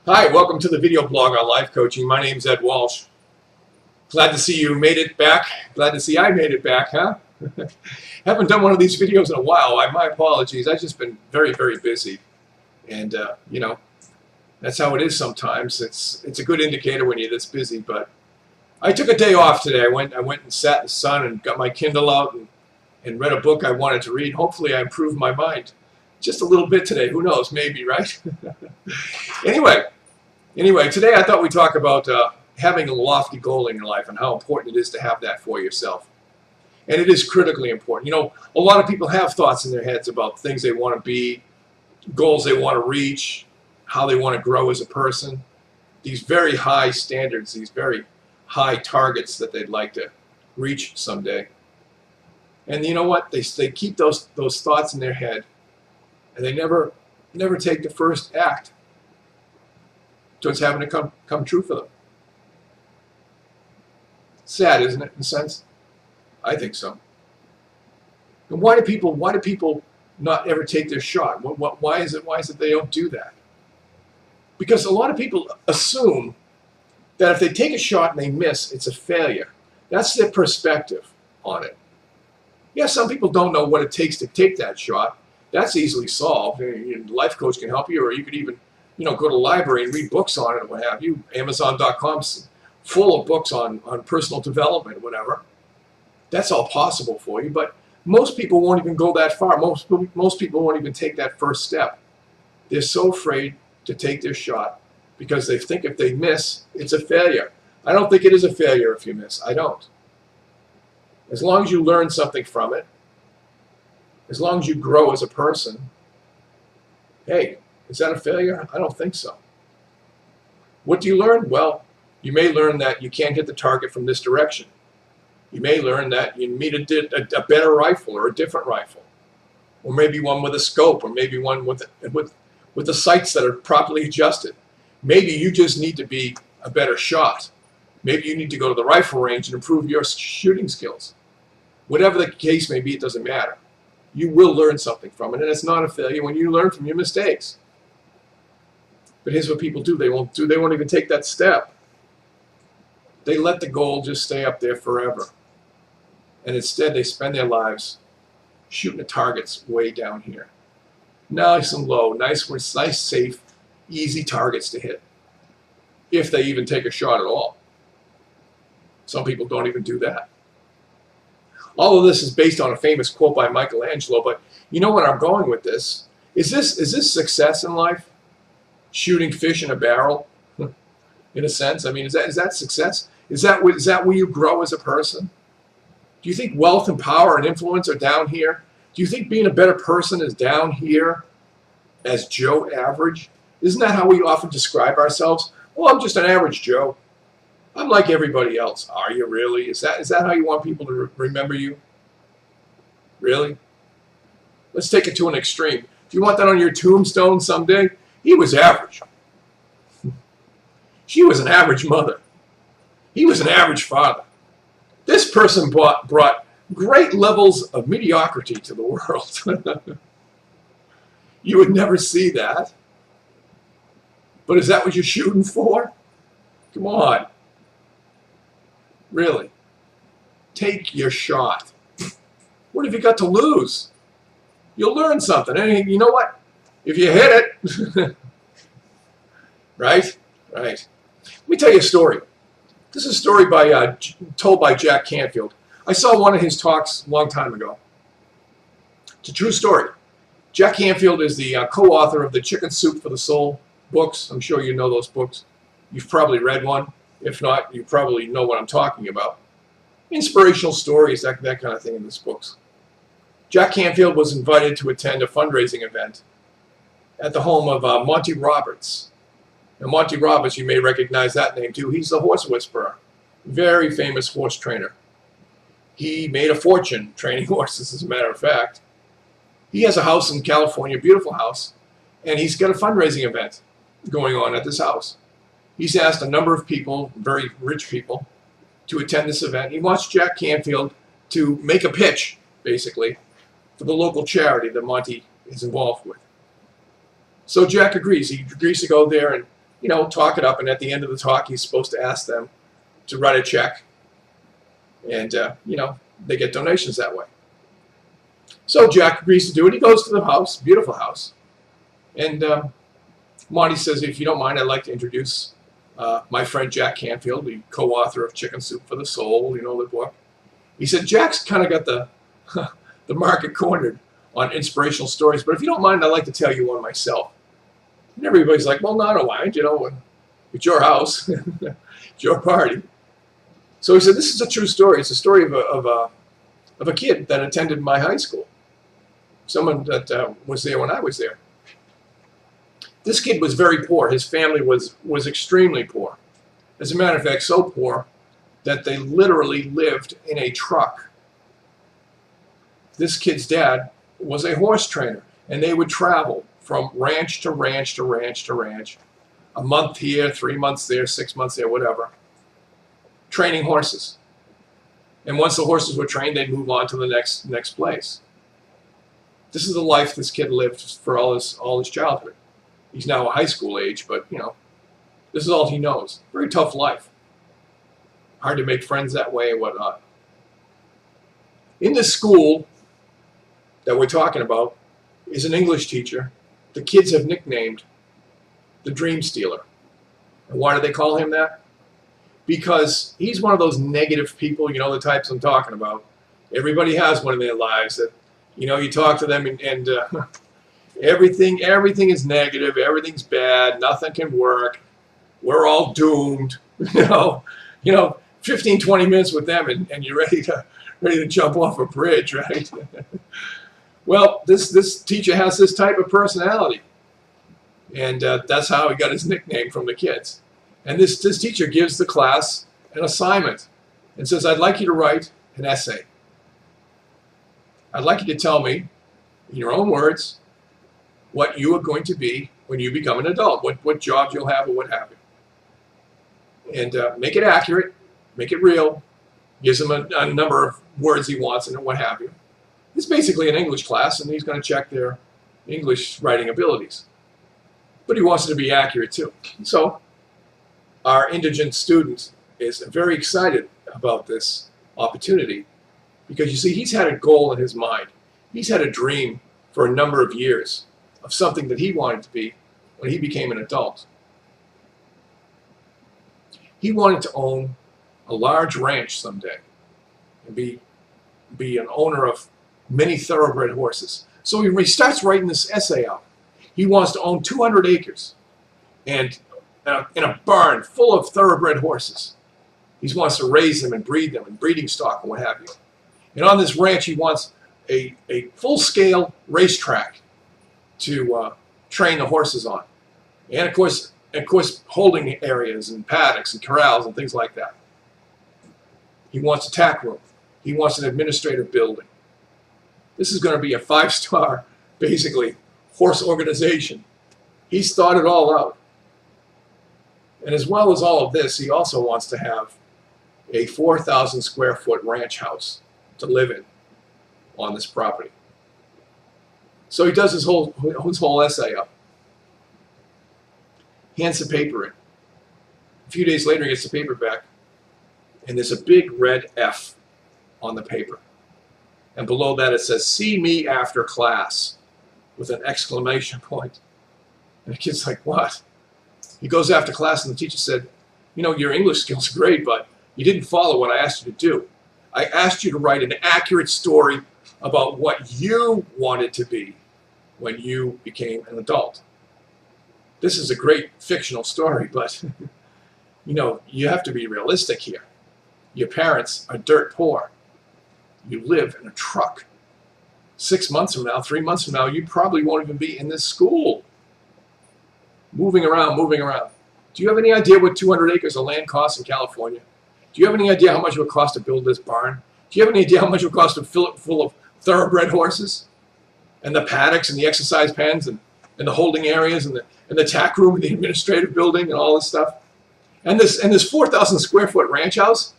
Hi, welcome to the video blog on life coaching. My name's Ed Walsh. Glad to see you made it back. Glad to see I made it back, huh? Haven't done one of these videos in a while. My apologies. I've just been very, very busy. And, that's how it is sometimes. It's a good indicator when you're this busy. But I took a day off today. I went and sat in the sun and got my Kindle out and read a book I wanted to read. Hopefully I improved my mind just a little bit today. Who knows? Maybe, right? Anyway, today I thought we'd talk about having a lofty goal in your life and how important it is to have that for yourself. And it is critically important. You know, a lot of people have thoughts in their heads about things they want to be, goals they want to reach, how they want to grow as a person. These very high standards, these very high targets that they'd like to reach someday. And you know what? They keep those thoughts in their head, and they never take the first act towards having it come true for them. Sad, isn't it, in a sense? I think so. And why do people not ever take their shot? Why is it they don't do that? Because a lot of people assume that if they take a shot and they miss, it's a failure. That's their perspective on it. Yeah, some people don't know what it takes to take that shot. That's easily solved. A life coach can help you, or you could even go to the library and read books on it or what have you. Amazon.com's full of books on personal development, whatever. That's all possible for you, but most people won't even go that far. Most people won't even take that first step. They're so afraid to take their shot because they think if they miss, it's a failure. I don't think it is a failure if you miss. I don't. As long as you learn something from it, as long as you grow as a person, hey, is that a failure? I don't think so. What do you learn? Well, you may learn that you can't hit the target from this direction. You may learn that you need a better rifle or a different rifle, or maybe one with a scope, or maybe one with the sights that are properly adjusted. Maybe you just need to be a better shot. Maybe you need to go to the rifle range and improve your shooting skills. Whatever the case may be, it doesn't matter. You will learn something from it, and it's not a failure when you learn from your mistakes. But here's what people do. They won't even take that step. They let the goal just stay up there forever. And instead they spend their lives shooting at targets way down here. Nice and low, nice, safe, easy targets to hit. If they even take a shot at all. Some people don't even do that. All of this is based on a famous quote by Michelangelo, but you know where I'm going with this? Is this success in life? Shooting fish in a barrel, in a sense. I mean, is that success? Is that where you grow as a person? Do you think wealth and power and influence are down here? Do you think being a better person is down here as Joe Average? Isn't that how we often describe ourselves? Well, I'm just an average Joe. I'm like everybody else. Are you really? Is that how you want people to remember you? Really? Let's take it to an extreme. Do you want that on your tombstone someday? He was average. She was an average mother. He was an average father. This person brought great levels of mediocrity to the world. You would never see that. But is that what you're shooting for? Come on. Really. Take your shot. What have you got to lose? You'll learn something. And you know what? If you hit it, right? Right. Let me tell you a story. This is a story told by Jack Canfield. I saw one of his talks a long time ago. It's a true story. Jack Canfield is the co-author of the Chicken Soup for the Soul books. I'm sure you know those books. You've probably read one. If not, you probably know what I'm talking about. Inspirational stories, that kind of thing in these books. Jack Canfield was invited to attend a fundraising event at the home of Monty Roberts. Now, Monty Roberts, you may recognize that name too. He's the horse whisperer. Very famous horse trainer. He made a fortune training horses, as a matter of fact. He has a house in California, a beautiful house, and he's got a fundraising event going on at this house. He's asked a number of people, very rich people, to attend this event. He wants Jack Canfield to make a pitch, basically, for the local charity that Monty is involved with. So Jack agrees. He agrees to go there and talk it up. And at the end of the talk, he's supposed to ask them to write a check. And, they get donations that way. So Jack agrees to do it. He goes to the house, beautiful house. And Monty says, if you don't mind, I'd like to introduce my friend Jack Canfield, the co-author of Chicken Soup for the Soul, the book. He said, Jack's kind of got the market cornered on inspirational stories, but if you don't mind, I'd like to tell you one myself. And everybody's like, well, no, I don't mind, it's your house, it's your party. So he said, this is a true story. It's a story of a kid that attended my high school, someone that was there when I was there. This kid was very poor. His family was extremely poor. As a matter of fact, so poor that they literally lived in a truck. This kid's dad was a horse trainer, and they would travel from ranch to ranch to ranch to ranch, a month here, 3 months there, 6 months there, whatever, training horses. And once the horses were trained, they'd move on to the next place. This is the life this kid lived for all his childhood. He's now a high school age, but this is all he knows. Very tough life. Hard to make friends that way and whatnot. In this school that we're talking about is an English teacher the kids have nicknamed the Dream Stealer. And why do they call him that? Because he's one of those negative people, the types I'm talking about. Everybody has one in their lives that, you talk to them and everything is negative, everything's bad, nothing can work, we're all doomed, 15, 20 minutes with them and you're ready to jump off a bridge, right? Well, this teacher has this type of personality, and that's how he got his nickname from the kids. And this teacher gives the class an assignment and says, I'd like you to write an essay. I'd like you to tell me, in your own words, what you are going to be when you become an adult, what jobs you'll have or what have you. And make it accurate, make it real, gives him a number of words he wants and what have you. It's basically an English class, and he's going to check their English writing abilities. But he wants it to be accurate too. So our indigent student is very excited about this opportunity because, you see, he's had a goal in his mind. He's had a dream for a number of years of something that he wanted to be when he became an adult. He wanted to own a large ranch someday and be an owner of many thoroughbred horses. So he starts writing this essay out. He wants to own 200 acres and in a barn full of thoroughbred horses. He wants to raise them and breed them and breeding stock and what have you. And on this ranch, he wants a full-scale racetrack to train the horses on. And of course, holding areas and paddocks and corrals and things like that. He wants a tack room. He wants an administrative building. This is going to be a 5-star, basically, horse organization. He's thought it all out. And as well as all of this, he also wants to have a 4,000 square foot ranch house to live in on this property. So he does his whole essay up. Hands the paper in. A few days later, he gets the paper back, and there's a big red F on the paper. And below that it says, "See me after class," with an exclamation point. And the kid's like, what? He goes after class, and the teacher said, your English skills are great, but you didn't follow what I asked you to do. I asked you to write an accurate story about what you wanted to be when you became an adult. This is a great fictional story, but you have to be realistic here. Your parents are dirt poor. You live in a truck. 6 months from now, 3 months from now, you probably won't even be in this school. Moving around. Do you have any idea what 200 acres of land costs in California? Do you have any idea how much it would cost to build this barn? Do you have any idea how much it would cost to fill it full of thoroughbred horses? And the paddocks and the exercise pens and the holding areas and the tack room and the administrative building and all this stuff? And this 4,000 square foot ranch house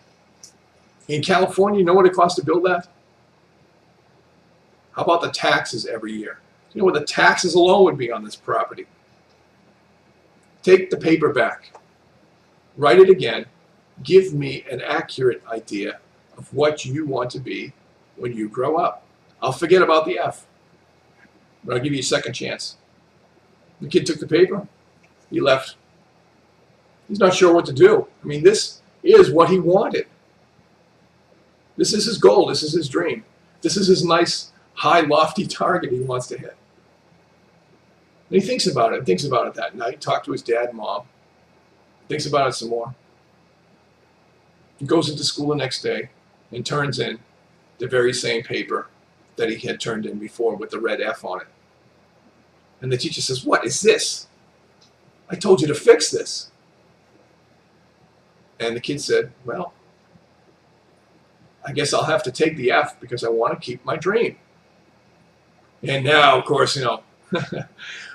in California, you know what it costs to build that? How about the taxes every year? You know what the taxes alone would be on this property? Take the paper back. Write it again. Give me an accurate idea of what you want to be when you grow up. I'll forget about the F, but I'll give you a second chance. The kid took the paper. He left. He's not sure what to do. I mean, this is what he wanted. This is his goal. This is his dream. This is his nice, high, lofty target he wants to hit. And he thinks about it. Thinks about it that night. Talked to his dad and mom. Thinks about it some more. He goes into school the next day and turns in the very same paper that he had turned in before with the red F on it. And the teacher says, "What is this? I told you to fix this." And the kid said, "Well, I guess I'll have to take the F because I want to keep my dream." And now, of course,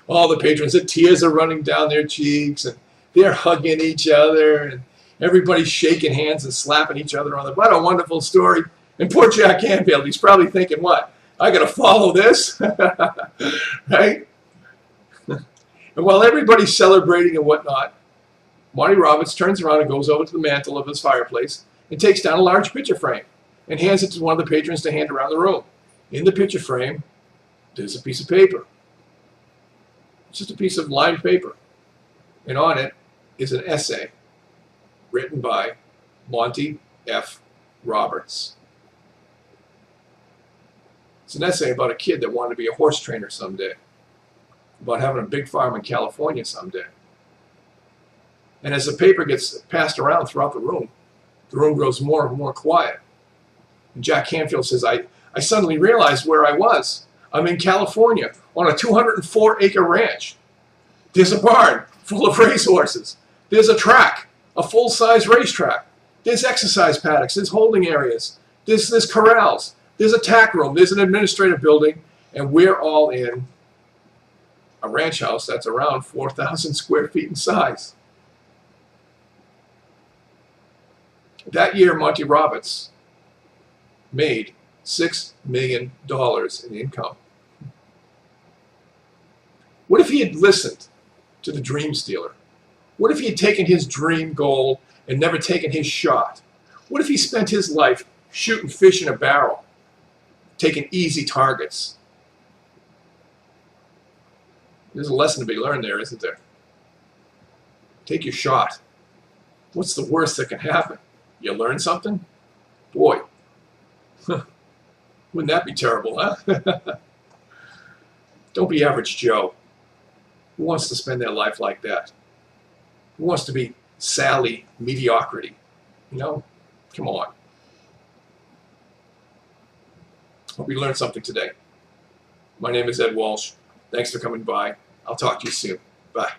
all the patrons, the tears are running down their cheeks, and they're hugging each other, and everybody's shaking hands and slapping each other on the butt. What a wonderful story. And poor Jack Canfield, he's probably thinking, what? I got to follow this? Right? And while everybody's celebrating and whatnot, Monty Roberts turns around and goes over to the mantle of his fireplace and takes down a large picture frame and hands it to one of the patrons to hand around the room. In the picture frame, there's a piece of paper. It's just a piece of lined paper. And on it is an essay written by Monty F. Roberts. It's an essay about a kid that wanted to be a horse trainer someday, about having a big farm in California someday. And as the paper gets passed around throughout the room grows more and more quiet. And Jack Canfield says, I suddenly realized where I was. I'm in California on a 204-acre ranch. There's a barn full of racehorses. There's a track, a full-size racetrack. There's exercise paddocks. There's holding areas. There's corrals. There's a tack room. There's an administrative building. And we're all in a ranch house that's around 4,000 square feet in size. That year, Monty Roberts made $6 million in income. What if he had listened to the dream stealer? What if he had taken his dream goal and never taken his shot? What if he spent his life shooting fish in a barrel, taking easy targets? There's a lesson to be learned there, isn't there? Take your shot. What's the worst that can happen? You learn something? Boy, wouldn't that be terrible, huh? Don't be average Joe. Who wants to spend their life like that? Who wants to be Sally Mediocrity? Come on. Hope you learned something today. My name is Ed Walsh. Thanks for coming by. I'll talk to you soon. Bye.